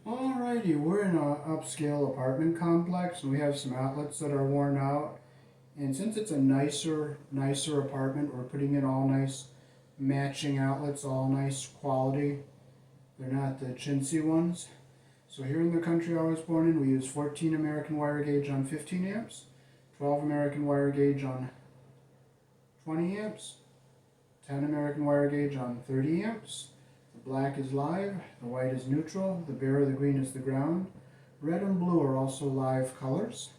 Alrighty, we're in an upscale apartment complex and we have some outlets that are worn out. And since it's a nicer apartment, we're putting in all nice matching outlets, all nice quality. They're not the chintzy ones. So here in the country I was born in, we use 14 American wire gauge on 15 amps, 12 American wire gauge on 20 amps, 10 American wire gauge on 30 amps. The black is live, the white is neutral, the bare or the green is the ground. Red and blue are also live colors.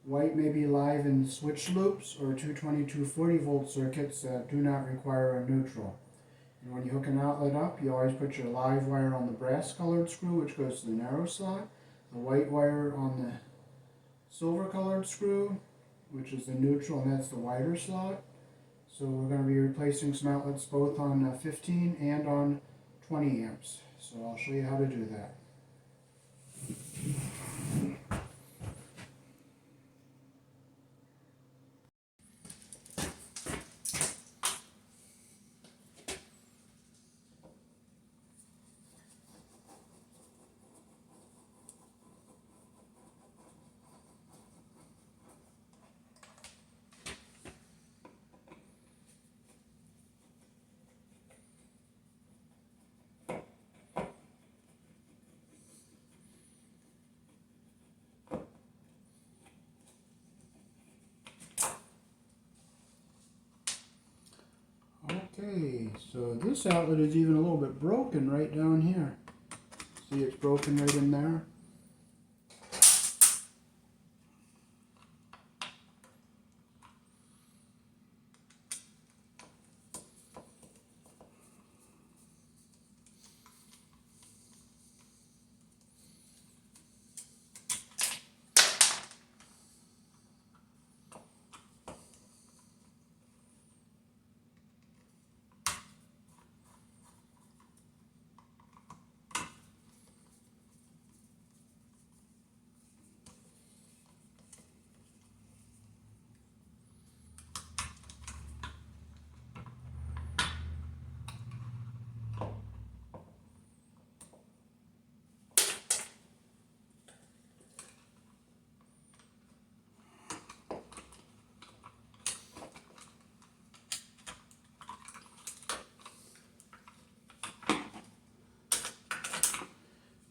White may be live in switch loops or 220, 240 volt circuits that do not require a neutral. And when you hook an outlet up, you always put your live wire on the brass colored screw, which goes to the narrow slot, the white wire on the silver colored screw, which is the neutral, and that's the wider slot. So we're going to be replacing some outlets both on 15 and on 20 amps. So I'll show you how to do that. Okay, so this outlet is even a little bit broken right down here. See, it's broken right in there.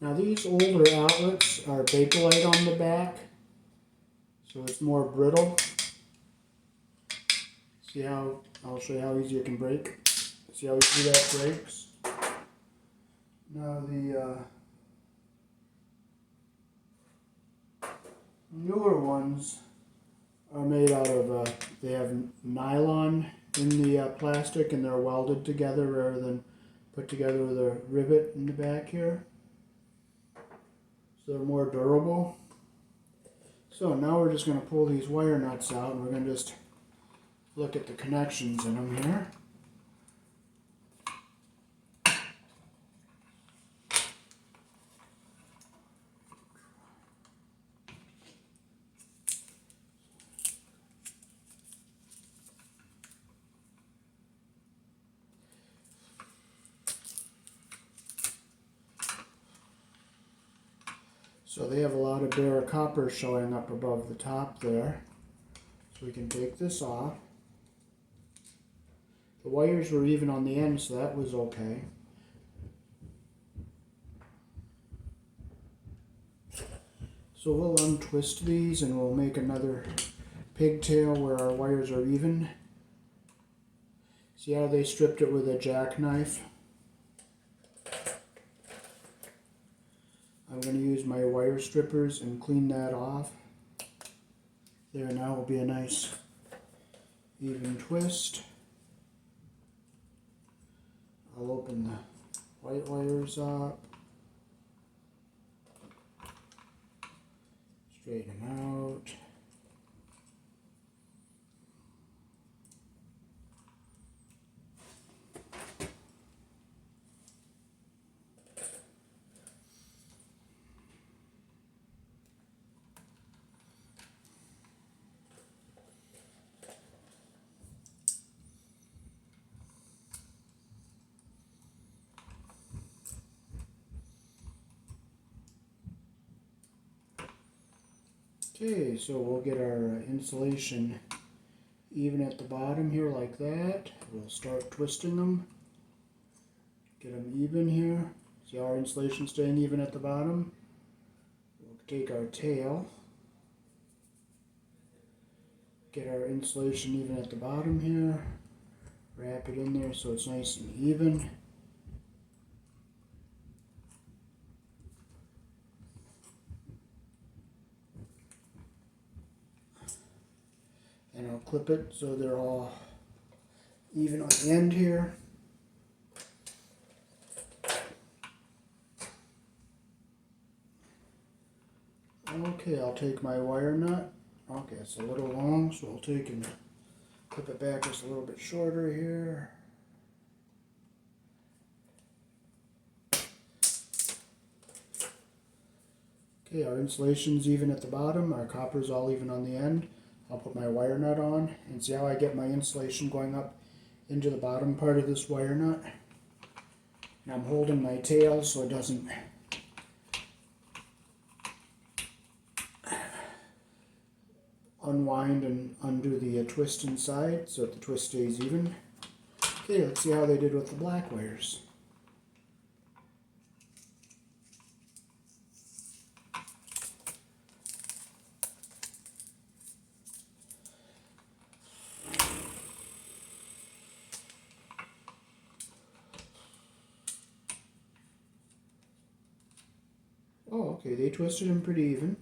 Now these older outlets are Bakelite on the back, so it's more brittle. See how, I'll show you how easy it can break. See how easy that breaks? Now the newer ones are made out of, they have nylon in the plastic and they're welded together rather than put together with a rivet in the back here. So they're more durable. So now we're just going to pull these wire nuts out and we're going to just look at the connections in them here. So they have a lot of bare copper showing up above the top there. So we can take this off. The wires were even on the end, so that was okay. So we'll untwist these and we'll make another pigtail where our wires are even. See how they stripped it with a jackknife? I'm going to use my wire strippers and clean that off. There, now will be a nice even twist. I'll open the white wires up. Straighten them out. Okay, so we'll get our insulation even at the bottom here like that. We'll start twisting them. Get them even here. See how our insulation staying even at the bottom? We'll take our tail. Get our insulation even at the bottom here. Wrap it in there so it's nice and even. And I'll clip it so they're all even on the end here. Okay, I'll take my wire nut. Okay, it's a little long, so I'll take and clip it back just a little bit shorter here. Okay, our insulation's even at the bottom, our copper's all even on the end. I'll put my wire nut on and see how I get my insulation going up into the bottom part of this wire nut. And I'm holding my tail so it doesn't unwind and undo the twist inside so that the twist stays even. Okay, let's see how they did with the black wires. Oh, okay, they twisted them pretty even.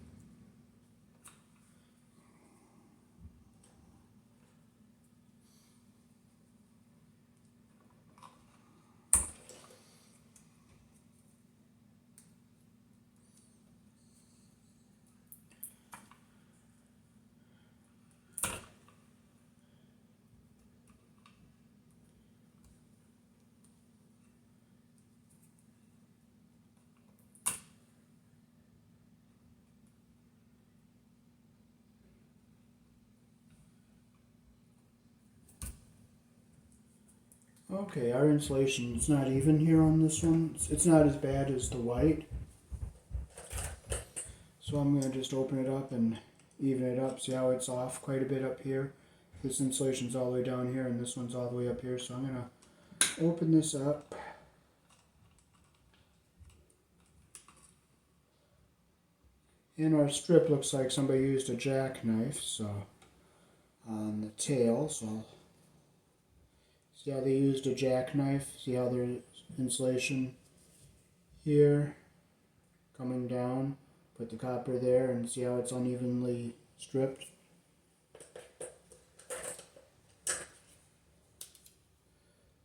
Okay, our insulation is not even here on this one. It's not as bad as the white. So I'm going to just open it up and even it up. See how it's off quite a bit up here? This insulation's all the way down here and this one's all the way up here. So I'm going to open this up. And our strip looks like somebody used a jackknife, so on the tail, so see how they used a jackknife? See how there's insulation here coming down? Put the copper there and see how it's unevenly stripped?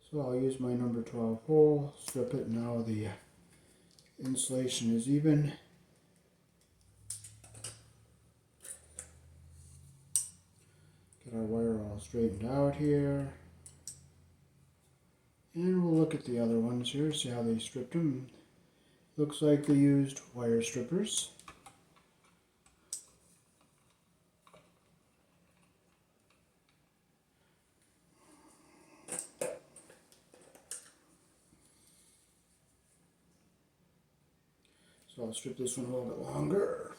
So I'll use my number 12 hole, strip it, now the insulation is even. Get our wire all straightened out here. And we'll look at the other ones here, see how they stripped them. Looks like they used wire strippers. So I'll strip this one a little bit longer.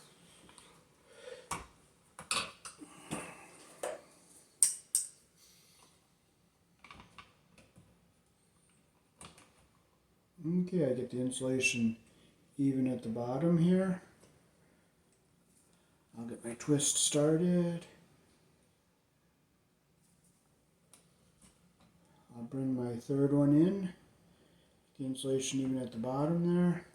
Okay, I get the insulation even at the bottom here. I'll get my twist started. I'll bring my third one in. The insulation even at the bottom there.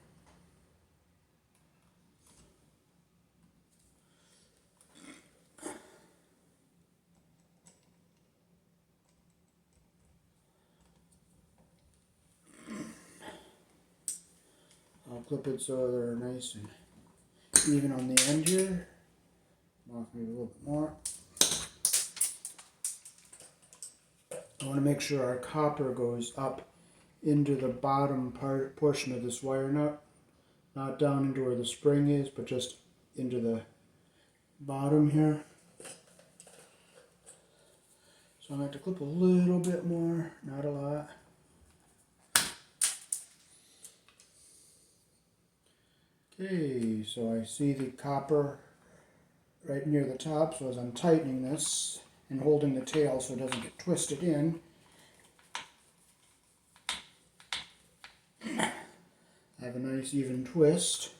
I'll clip it so they're nice and even on the end here. Off maybe a little bit more. I want to make sure our copper goes up into the bottom portion of this wire nut, not down into where the spring is, but just into the bottom here. So I'm going to have to clip a little bit more, not a lot. Okay, so I see the copper right near the top, so as I'm tightening this and holding the tail so it doesn't get twisted in, I have a nice even twist.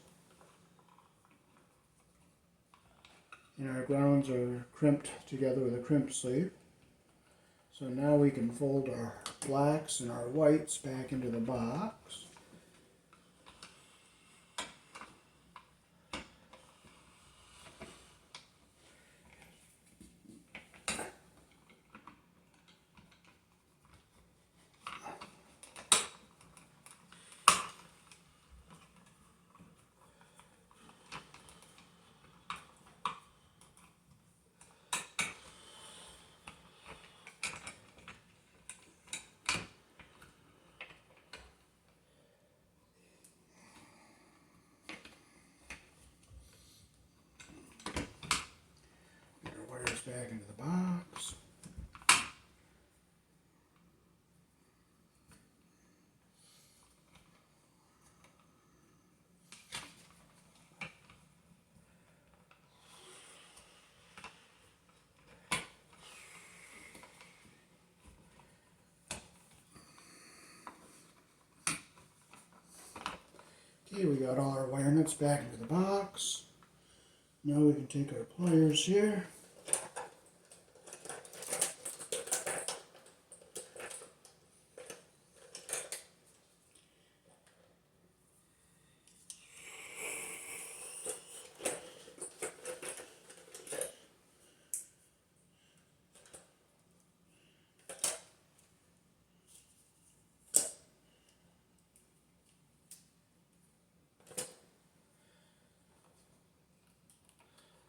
And our grounds are crimped together with a crimp sleeve. So now we can fold our blacks and our whites back into the box. Get our wires back into the box. Okay, we got all our wire nuts back into the box. Now we can take our pliers here.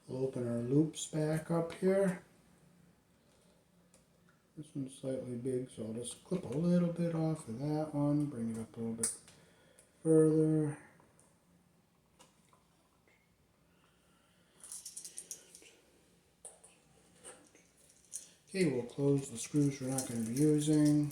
We'll open our loops back up here. This one's slightly big, so I'll just clip a little bit off of that one, bring it up a little bit further. Okay, we'll close the screws we're not going to be using.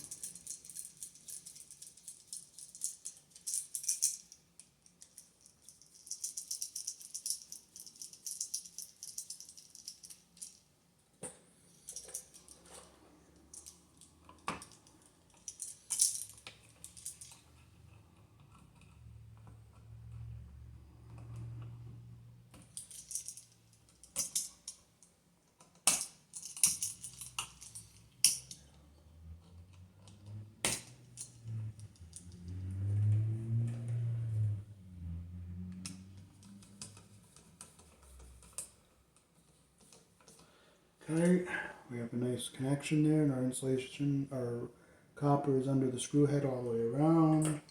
Okay, we have a nice connection there, and our insulation, our copper is under the screw head all the way around.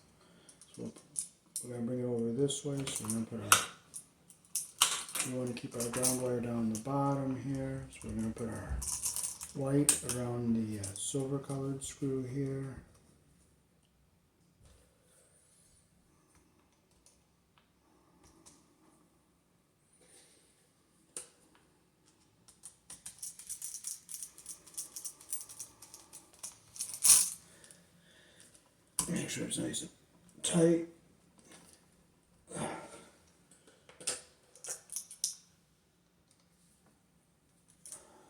So we're going to bring it over this way, so we're going to put our, we want to keep our ground wire down the bottom here, so we're going to put our white around the silver colored screw here. Make sure it's nice and tight.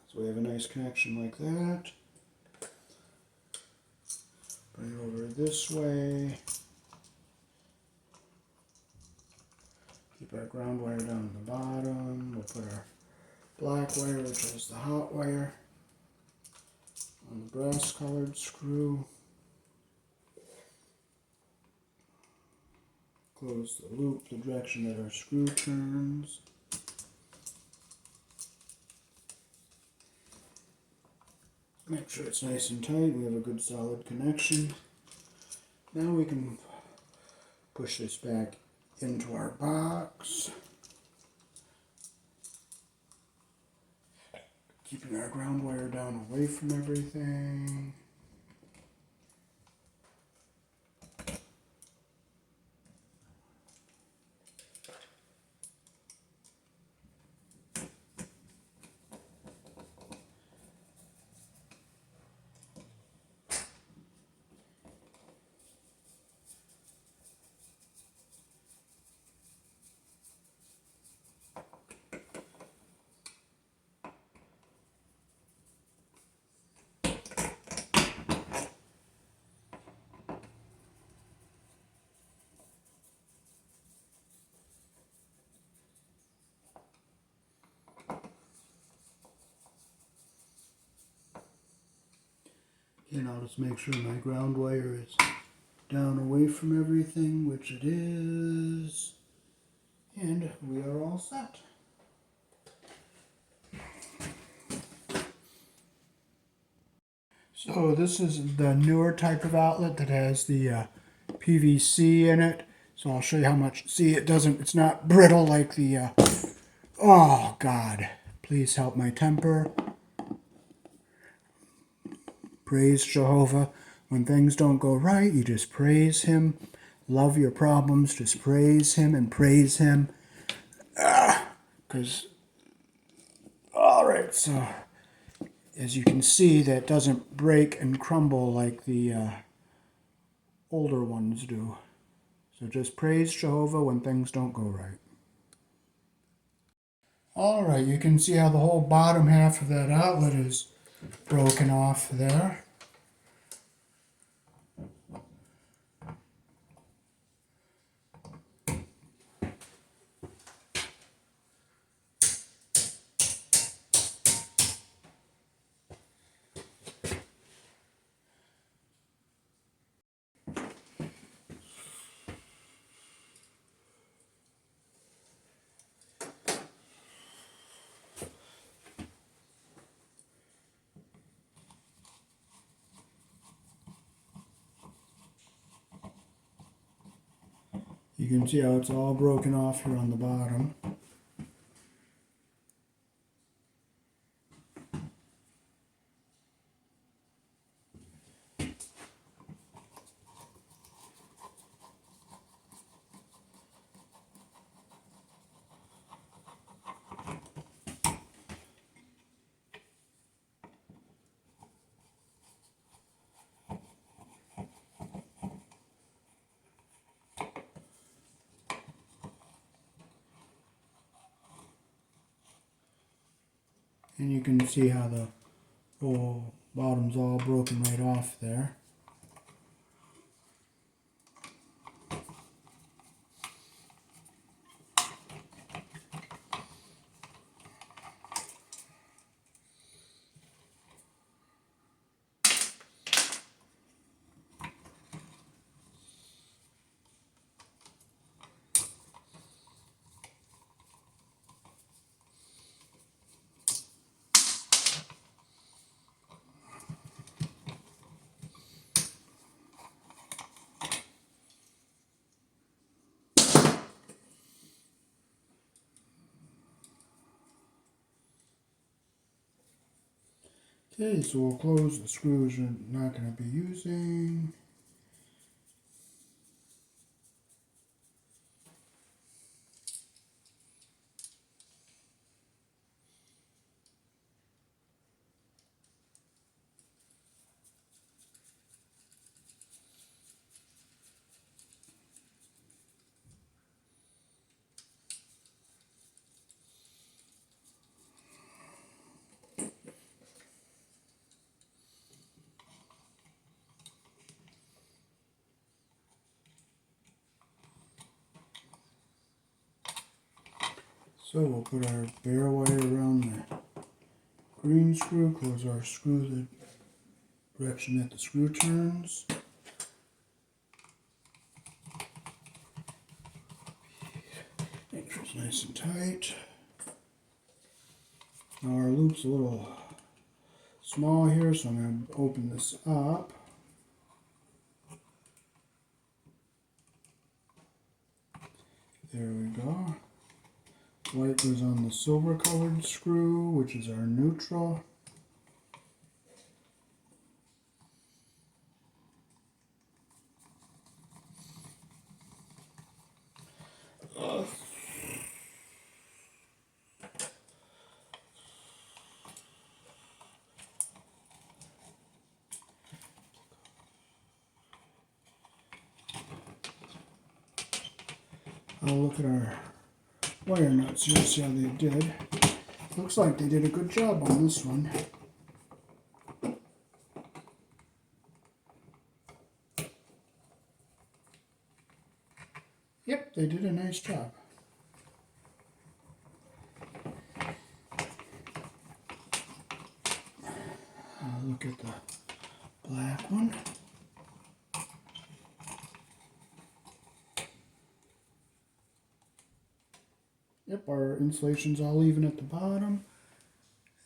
So we have a nice connection like that. Bring it over this way. Keep our ground wire down at the bottom. We'll put our black wire, which is the hot wire, on the brass colored screw. Close the loop the direction that our screw turns. Make sure it's nice and tight. We have a good solid connection. Now we can push this back into our box. Keeping our ground wire down away from everything. And I'll just make sure my ground wire is down away from everything, which it is. And we are all set. So this is the newer type of outlet that has the PVC in it. So I'll show you how much. See, it's not brittle like the, oh God, please help my temper. Praise Jehovah. When things don't go right, you just praise Him. Love your problems, just praise Him and praise Him. Because, all right, so as you can see, that doesn't break and crumble like the older ones do. So just praise Jehovah when things don't go right. All right, you can see how the whole bottom half of that outlet is broken off there. You can see how it's all broken off here on the bottom. And you can see how the whole bottom's all broken right off there. Okay, so we'll close the screws we're not going to be using. So we'll put our bare wire around the green screw, close our screw the direction that the screw turns. Make sure it's nice and tight. Now our loop's a little small here, so I'm going to open this up. There we go. White goes on the silver colored screw, which is our neutral. I'll look at our wire nuts here, see how they did. Looks like they did a good job on this one. Yep, they did a nice job. Look at the black. Yep, our insulation's all even at the bottom,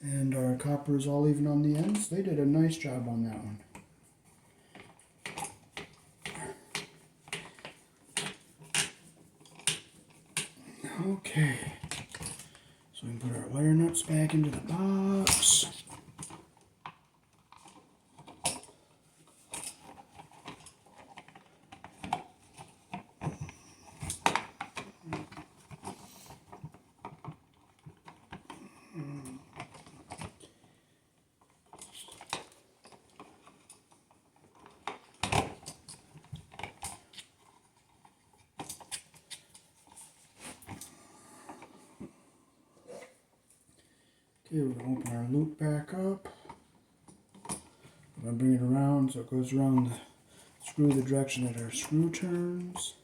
and our copper is all even on the ends. They did a nice job on that one. Okay, so we can put our wire nuts back into the box. Okay, we're going to open our loop back up. We're going to bring it around so it goes around the screw the direction that our screw turns.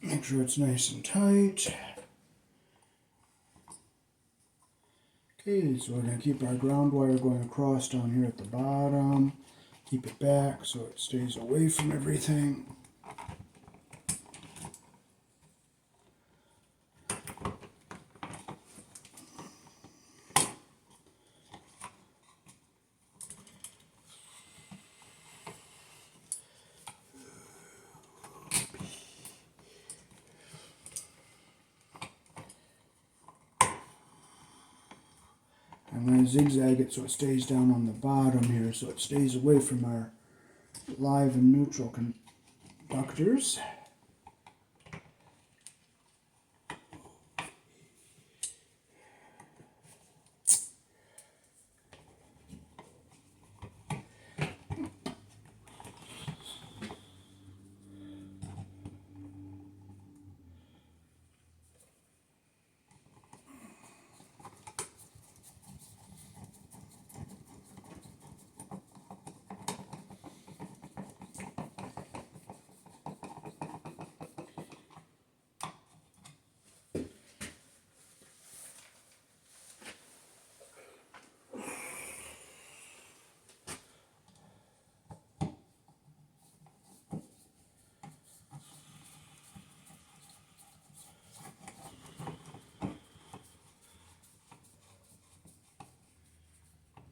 Make sure it's nice and tight. Okay, so we're going to keep our ground wire going across down here at the bottom. Keep it back so it stays away from everything. I'm going to zigzag it so it stays down on the bottom here, so it stays away from our live and neutral conductors.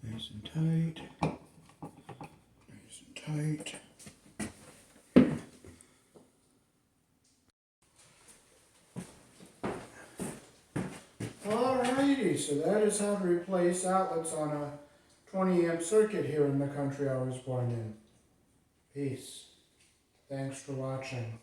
Nice and tight. Nice and tight. Alrighty, so that is how to replace outlets on a 20 amp circuit here in the country I was born in. Peace. Thanks for watching.